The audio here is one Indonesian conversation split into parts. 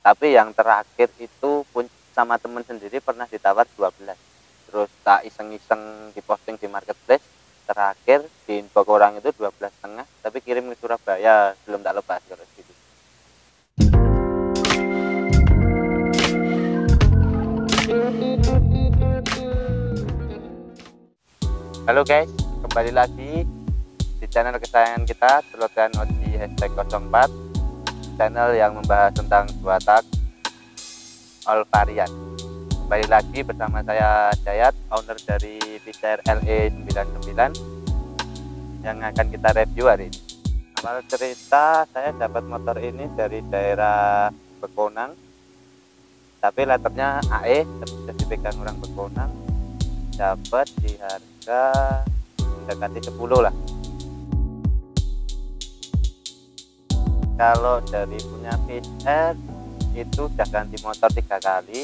Tapi yang terakhir itu pun sama temen sendiri pernah ditawar 12. Terus tak iseng-iseng diposting di marketplace, terakhir di info orang itu 12,5, tapi kirim ke Surabaya, belum tak lepas terus gitu. Halo guys, kembali lagi di channel kesayangan kita, Celotehan Oji #04, channel yang membahas tentang watak all varian. Kembali lagi bersama saya Dayat, owner dari Fisher LE99 yang akan kita review hari ini. Awal cerita, saya dapat motor ini dari daerah Bekonang, tapi letternya AE, sudah dipegang orang Bekonang. Dapat di harga mendekati 10 lah. Kalau dari punya Fisher itu sudah ganti motor 3 kali.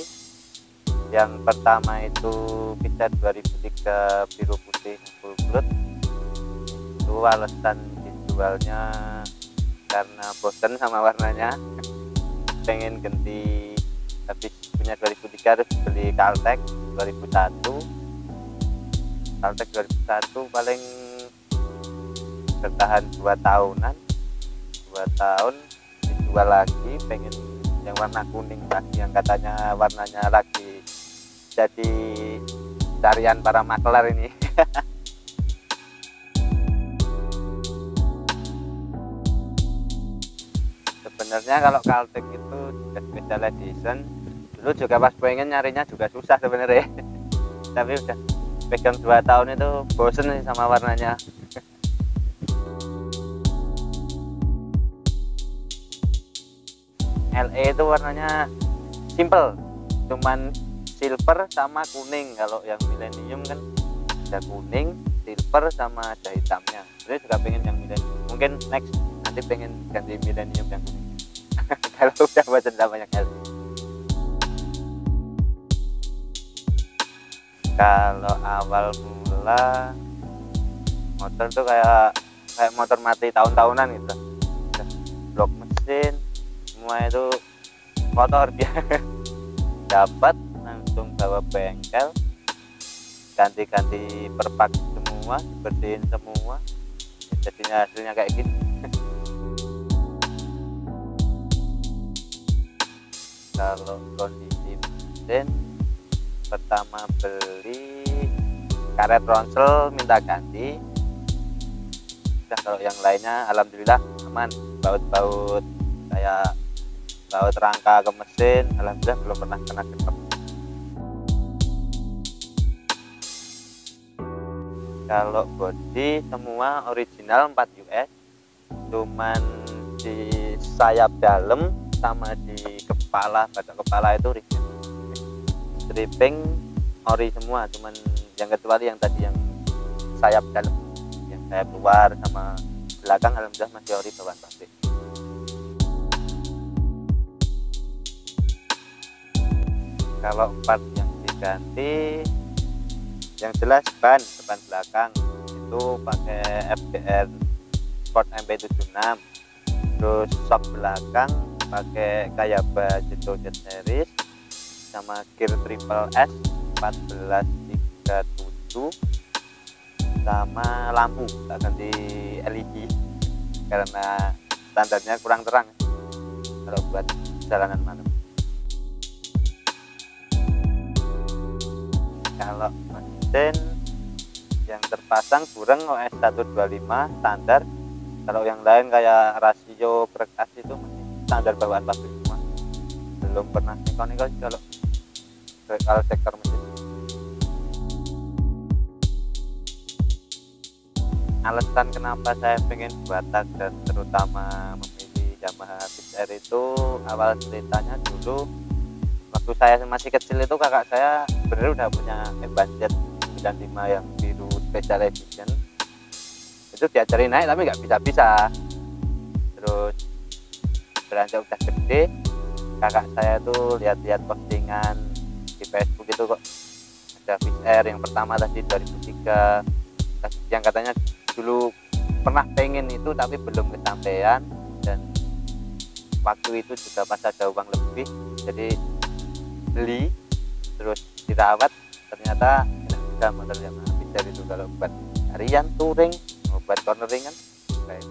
Yang pertama itu Fisher 2003 biru putih full blood. Itu alasan dijualnya karena bosan sama warnanya, pengen ganti. Habis punya 2003 harus beli Caltech 2001. Caltech 2001 paling bertahan 2 tahunan, 2 tahun dijual lagi, pengen yang warna kuning lagi, yang katanya warnanya lagi jadi carian para makelar ini. Sebenarnya kalau Caltech itu juga special edition, dulu juga pas pengen nyarinya juga susah sebenarnya. Tapi udah pegang 2 tahun itu bosen sih sama warnanya. LE itu warnanya simple, cuman silver sama kuning. Kalau yang milenium kan ada kuning, silver sama ada hitamnya. Saya juga pengen yang milenium, mungkin next nanti pengen ganti milenium yang kuning. Kalau udah bosan sama yang LE. Kalau awal mula motor tuh kayak motor mati tahun-tahunan gitu, blok mesin semua itu kotor dia. Dapat langsung bawa bengkel, ganti-ganti perpak semua, dibersihin semua, jadinya hasilnya kayak gini. Kalau kondisi mesin, pertama beli karet ronsel minta ganti. Nah, kalau yang lainnya alhamdulillah aman, baut-baut kayak baut rangka ke mesin alhamdulillah belum pernah kena gekep. Kalau bodi semua original 4 US, cuman di sayap dalam sama di kepala, badak kepala itu stripping ori semua, cuman yang kecuali yang tadi yang sayap dalam, yang sayap luar sama belakang alhamdulillah masih ori bawaan pabrik. Kalau part yang diganti, yang jelas ban belakang itu pakai FDR Sport MP76, terus shock belakang pakai Kayaba Jeto Jet Series sama gear triple S 1437, sama lampu tak ganti LED karena standarnya kurang terang kalau buat jalanan malam. Kalau mesin yang terpasang kurang OS 125 standar. Kalau yang lain kayak rasio brake as itu masih standar bawaan pabrik semua, belum pernah neko-neko kalau sektor mesin. Alasan kenapa saya pengen watak dan terutama memilih Yamaha Fisher itu, awal ceritanya dulu waktu saya masih kecil itu kakak saya bener udah punya Evanjet 95 yang biru special edition. Itu diajarin naik tapi nggak bisa-bisa. Terus beranjak udah gede, kakak saya tuh lihat-lihat postingan di Facebook itu kok ada Fisher yang pertama tadi 2003 yang katanya dulu pernah pengen itu tapi belum kesampaian, dan waktu itu juga pas ada uang lebih, jadi beli terus dirawat, ternyata enak juga motor Yamaha Pizzer itu kalau buat harian touring, mau buat cornering kan kayak.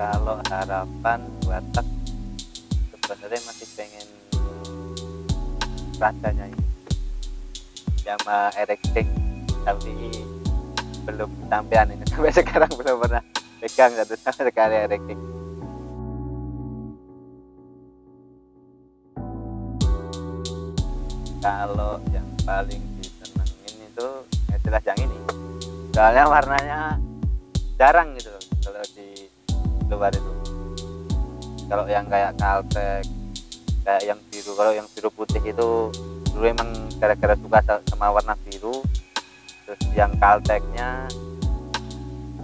Kalau harapan buat tak sebenarnya masih pengen rasanya ini Yamaha RX-King, tapi belum sampean ini sampai sekarang belum pernah pegang satu sama sekali RX-King. Kalau yang paling disenengin itu ya jelas yang ini, soalnya warnanya jarang gitu loh kalau di luar itu. Kalau yang kayak Caltech, kayak yang biru, kalau yang biru putih itu dulu emang gara-gara suka sama warna biru. Terus yang Caltechnya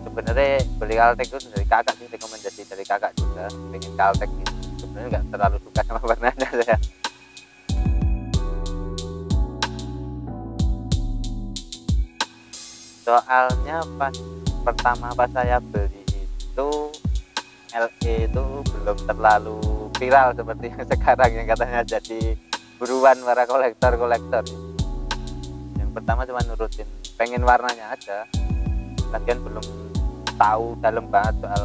sebenarnya beli Caltech itu dari kakak sih, rekomendasi dari kakak juga pengen Caltech gitu. Sebenarnya nggak terlalu suka sama warnanya saya. Soalnya pas pertama pas saya beli itu LE itu belum terlalu viral seperti yang sekarang yang katanya jadi buruan para kolektor. Yang pertama cuma nurutin pengen warnanya aja, lagian belum tahu dalam banget soal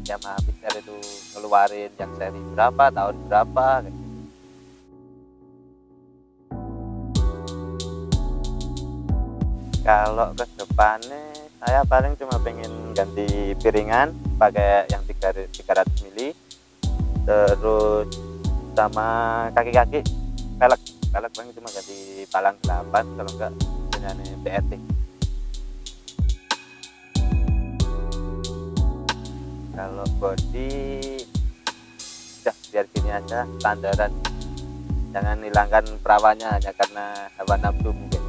Yamaha Pizzer itu ngeluarin yang seri berapa, tahun berapa kayak. Kalau ke depannya saya paling cuma pengen ganti piringan pakai yang 300 mili, terus sama kaki-kaki pelek paling cuma ganti palang 8 kalau enggak dengan BRT. Kalau body udah biar gini aja standaran, jangan hilangkan perawannya hanya karena hawa nafsu mungkin.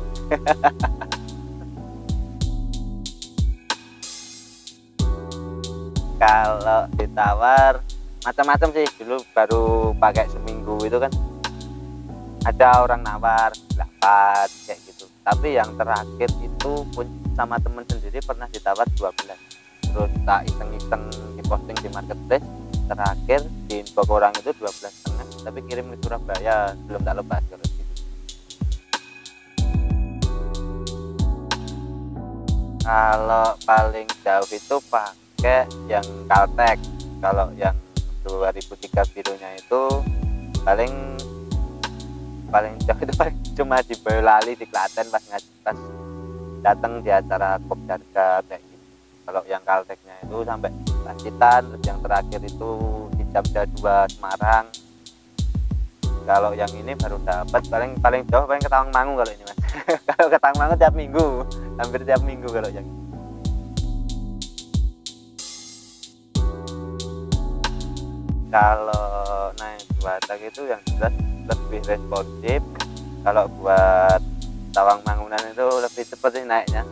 Kalau ditawar macam-macam sih, dulu baru pakai seminggu itu kan ada orang nawar 8 kayak gitu, tapi yang terakhir itu pun sama temen sendiri pernah ditawar 12. Terus tak iseng-iseng diposting di marketplace, terakhir di info orang itu 12,5, tapi kirim ke Surabaya, belum tak lepas kalau gitu. Kalau paling jauh itu pakai yang Caltech. Kalau yang 2003 birunya itu paling jauh itu paling cuma di Boyolali di Klaten pas datang di acara Kopdarga kayak gitu. Kalau yang Caltechnya itu sampai Pacitan, terus yang terakhir itu di Jamda 2 Semarang. Kalau yang ini baru dapat paling jauh paling ke Tawangmangu kalau ini mas. Kalau ke Tawangmangu tiap minggu, hampir tiap minggu kalau yang ini. Kalau naik Buatak itu yang jelas lebih responsif. Kalau buat Tawangmangunan itu lebih cepat sih naiknya.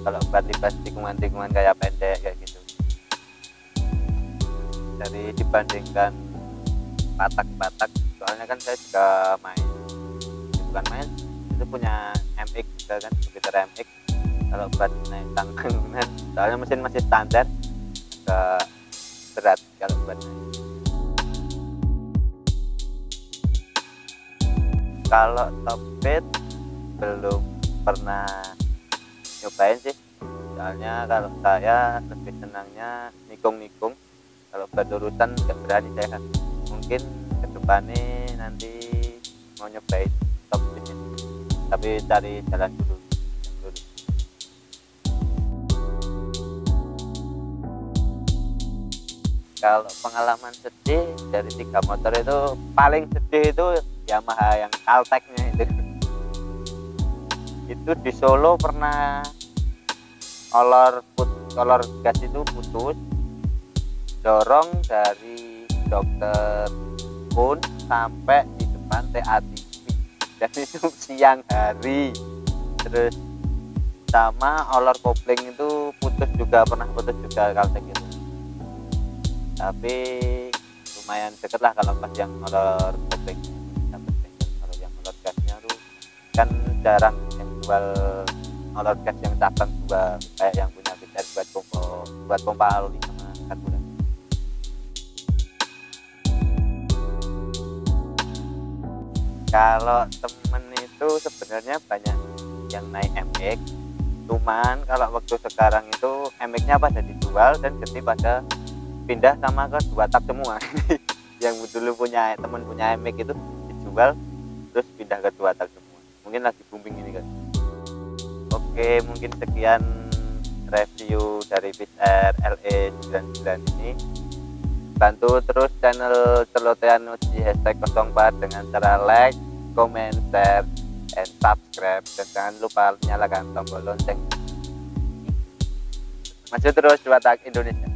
Kalau buat libas tikungan-tikungan kayak pendek kayak gitu. Dari dibandingkan Batak, soalnya kan saya juga bukan main, itu punya MX juga kan, Jupiter MX. Kalau buat naik Tawangmangunan, soalnya mesin masih standar, agak berat kalau buat naik. Kalau top speed belum pernah nyobain sih, soalnya kalau saya lebih senangnya nikung. Kalau buat urusan nggak berani saya, mungkin kedepannya nanti mau nyobain top speednya, tapi cari jalan dulu. Kalau pengalaman sedih dari 3 motor itu, paling sedih itu Yamaha yang Caltechnya itu di Solo pernah olor gas itu putus, dorong dari dokter pun sampai di depan TATV, dan itu siang hari. Terus sama olor kopling itu pernah putus juga Caltech itu, tapi lumayan deket lah kalau pas yang olor kopling. Kalau yang olor gasnya tuh kan jarang yang jual olor gas yang cabang juga kayak yang punya Pizzer buat pompa oli sama karburan. Kalau temen itu sebenarnya banyak yang naik MX, cuman kalau waktu sekarang itu MX-nya pada dijual dan jadi pada pindah sama ke 2 tak semua. Yang dulu temen punya MX itu dijual terus pindah ke 2 tak semua, mungkin lagi booming ini kan. Oke, mungkin sekian review dari Wizz Air LE99 ini. Bantu terus channel Celotehan di #04 dengan cara like, comment, share, and subscribe, dan jangan lupa nyalakan tombol lonceng. Maju terus Watak Indonesia.